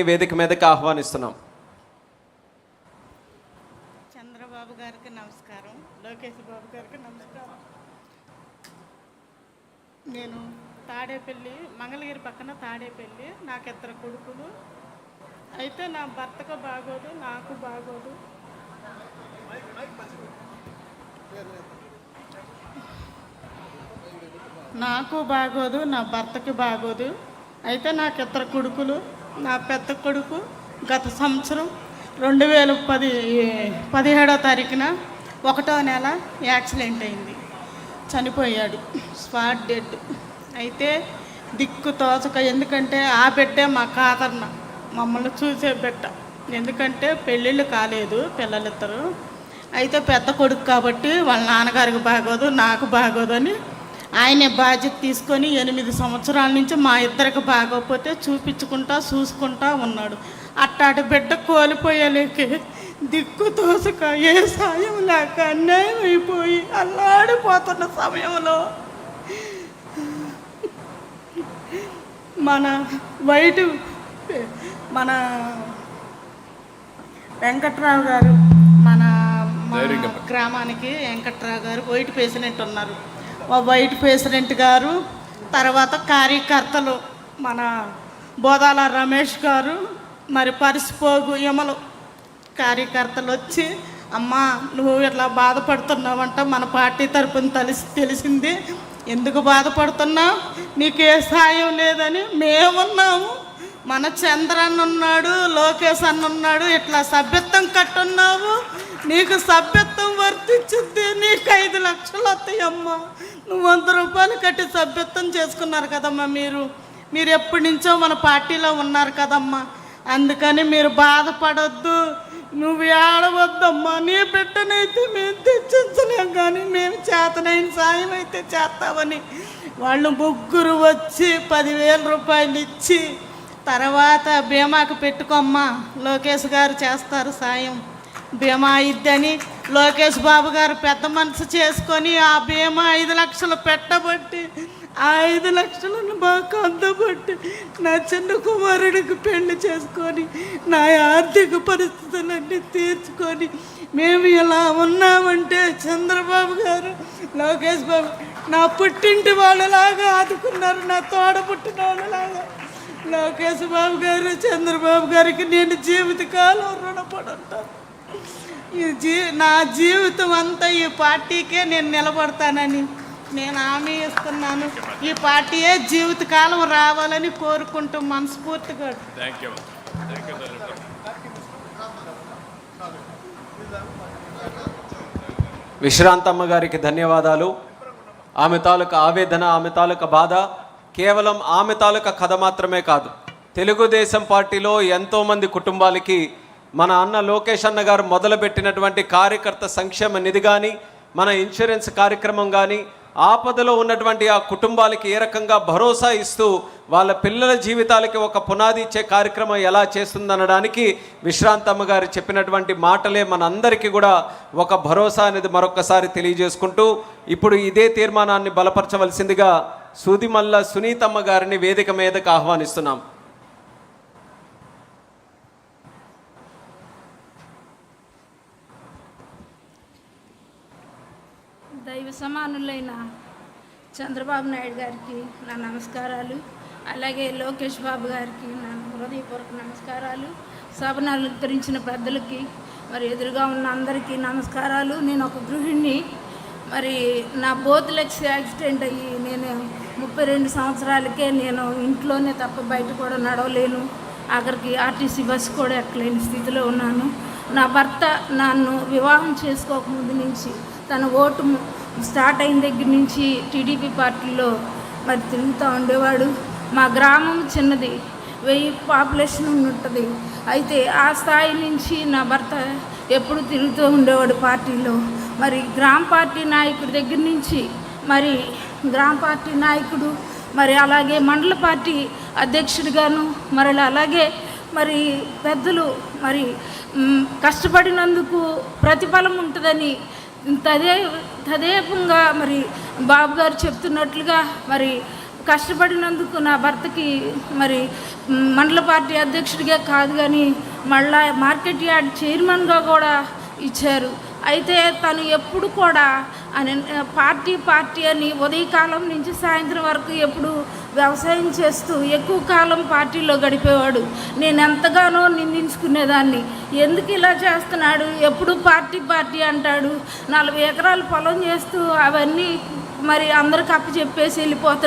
వేదిక మీదకి ఆహ్వానిస్తున్నాం. చంద్రబాబు గారికి నమస్కారం, లోకేష్ బాబు గారికి నమస్కారం. నేను తాడేపల్లి, మంగళగిరి పక్కన తాడేపల్లి. నాకు ఇద్దరు కొడుకులు. అయితే నా భర్తకు బాగోదు, నాకు బాగోదు. నాకు బాగోదు, నా భర్తకి బాగోదు. అయితే నాకు ఇద్దరు కొడుకులు. నా పెద్ద కొడుకు గత సంవత్సరం 2017వ తారీఖున 1వ నెల యాక్సిడెంట్ అయింది, చనిపోయాడు, స్పాట్ డెడ్. అయితే దిక్కు తోచక, ఎందుకంటే ఆ బిడ్డే మా కాదర్న, మమ్మల్ని చూసే బిడ్డ. ఎందుకంటే పెళ్ళిళ్ళు కాలేదు పిల్లలిద్దరు. అయితే పెద్ద కొడుకు కాబట్టి వాళ్ళ నాన్నగారికి బాగోదు, నాకు బాగోదు అని ఆయనే బాధ్యత తీసుకొని 8 సంవత్సరాల నుంచి మా ఇద్దరికి బాగోకపోతే చూసుకుంటా ఉన్నాడు. అట్టాటి బిడ్డ కోల్పోయలేక దిక్కు తోసక, ఏ సాయం లేక అన్యాయం అయిపోయి అల్లాడిపోతున్న సమయంలో మన వెంకట్రావు గారు, మన గ్రామానికి వెంకట్రావు గారు వైట్ పేసినట్టు ఉన్నారు. వైట్ ప్రెసిడెంట్ గారు, తర్వాత కార్యకర్తలు మన బోదాల రమేష్ గారు, మరి పరిసిపోగు యమలు కార్యకర్తలు వచ్చి, అమ్మా నువ్వు ఇట్లా బాధపడుతున్నావంట, మన పార్టీ తరపున తెలిసింది, ఎందుకు బాధపడుతున్నావు, నీకే సాయం లేదని మేమున్నాము, మన చంద్రన్న ఉన్నాడు, లోకేష్ అన్న ఉన్నాడు, ఇట్లా సభ్యత్వం కట్టున్నావు, నీకు సభ్యత్వం వర్తించుద్ది, నీకు 5 లక్షలు వస్తాయమ్మా, నువ్వు 100 రూపాయలు కట్టి సభ్యత్వం చేసుకున్నారు కదమ్మా, మీరు ఎప్పటి నుంచో మన పార్టీలో ఉన్నారు కదమ్మా, అందుకని మీరు బాధపడొద్దు, నువ్వు ఏడవద్దమ్మా, నీ బిడ్డనైతే మేము తెచ్చించలేం, కానీ మేము చేతనైన సాయం అయితే చేస్తామని వాళ్ళు ముగ్గురు వచ్చి 10,000 రూపాయలు ఇచ్చి, తర్వాత బీమాకు పెట్టుకోమ్మా, లోకేష్ గారు చేస్తారు సాయం, బీమా ఇద్దని లోకేష్ బాబు గారు పెద్ద మనసు చేసుకొని ఆ బీమా 5 లక్షలు పెట్టబట్టి, ఆ 5 లక్షలను మాకు అందబట్టి నా చిన్న కుమారుడికి పెళ్లి చేసుకొని నా ఆర్థిక పరిస్థితులన్నీ తీర్చుకొని మేము ఇలా ఉన్నామంటే చంద్రబాబు గారు, లోకేష్ బాబు నా పుట్టింటి వాళ్ళలాగా ఆదుకున్నారు, నా తోడ పుట్టిన వాళ్ళలాగా. లోకేష్ బాబు గారు, చంద్రబాబు గారికి నేను జీవితకాలం రుణపడి ఉంటాను. నా జీవితం అంతా ఈ పార్టీకే నేను నిలబడతానని నేను హామీ ఇస్తున్నాను. ఈ పార్టీయే జీవితకాలం రావాలని కోరుకుంటూ మనస్ఫూర్తిగా. విశ్రాంతమ్మ గారికి ధన్యవాదాలు. ఆమె తాలూకా ఆవేదన, ఆమె తాలూకా బాధ కేవలం ఆమె తాలూకా కథ మాత్రమే కాదు, తెలుగుదేశం పార్టీలో ఎంతోమంది కుటుంబాలకి మన అన్న లోకేష్ అన్న గారు మొదలుపెట్టినటువంటి కార్యకర్త సంక్షేమ నిధి కానీ, మన ఇన్సూరెన్స్ కార్యక్రమం కానీ, ఆపదలో ఉన్నటువంటి ఆ కుటుంబాలకి ఏ రకంగా భరోసా ఇస్తూ వాళ్ళ పిల్లల జీవితాలకి ఒక పునాది ఇచ్చే కార్యక్రమం ఎలా చేస్తుందనడానికి విశ్రాంతమ్మ గారు చెప్పినటువంటి మాటలే మనందరికీ కూడా ఒక భరోసా అనేది మరొకసారి తెలియజేసుకుంటూ, ఇప్పుడు ఇదే తీర్మానాన్ని బలపరచవలసిందిగా సూదిమల్ల సునీతమ్మ గారిని వేదిక మీదకు ఆహ్వానిస్తున్నాం. దైవ సమానులైన చంద్రబాబు నాయుడు గారికి నా నమస్కారాలు, అలాగే లోకేష్ బాబు గారికి నా హృదయపూర్వక నమస్కారాలు, సభను అలంకరించిన పెద్దలకి, మరి ఎదురుగా ఉన్న అందరికీ నమస్కారాలు. నేను ఒక గృహిణి. మరి నా బోత్ లెగ్స్ యాక్సిడెంట్ అయ్యి నేను 32 సంవత్సరాలకే నేను ఇంట్లోనే తప్ప బయట కూడా నడవలేను, ఆఖరికి ఆర్టీసీ బస్సు కూడా ఎక్కలేని స్థితిలో ఉన్నాను. నా భర్త నన్ను వివాహం చేసుకోకముందు నుంచి, తన ఓటు స్టార్ట్ అయిన దగ్గర నుంచి టీడీపీ పార్టీలో మరి తిరుగుతూ ఉండేవాడు. మా గ్రామం చిన్నది, 1000 పాపులేషన్ ఉంటుంది. అయితే ఆ స్థాయి నుంచి నా భర్త ఎప్పుడు తిరుగుతూ ఉండేవాడు పార్టీలో. మరి గ్రామ పార్టీ నాయకుడి దగ్గర నుంచి, మరి గ్రామ పార్టీ నాయకుడు, మరి అలాగే మండల పార్టీ అధ్యక్షుడిగాను, మరి అలాగే మరి పెద్దలు మరి కష్టపడినందుకు ప్రతిఫలం ఉంటుందని తదేపంగా మరి బాబు గారు చెప్తున్నట్లుగా మరి కష్టపడినందుకు నా భర్తకి మరి మండల పార్టీ అధ్యక్షుడిగా కాదు కానీ మళ్ళా మార్కెట్ యార్డ్ చైర్మన్గా కూడా ఇచ్చారు. అయితే తను ఎప్పుడు కూడా పార్టీ అని ఉదయకాలం నుంచి సాయంత్రం వరకు ఎప్పుడు వ్యవసాయం చేస్తూ ఎక్కువ కాలం పార్టీలో గడిపేవాడు. నేను ఎంతగానో నిందించుకునేదాన్ని, ఎందుకు ఇలా చేస్తున్నాడు, ఎప్పుడు పార్టీ అంటాడు. 40 ఎకరాలు పొలం చేస్తూ అవన్నీ మరి అందరికి అప్పచెప్పేసి వెళ్ళిపోతున్నాడు.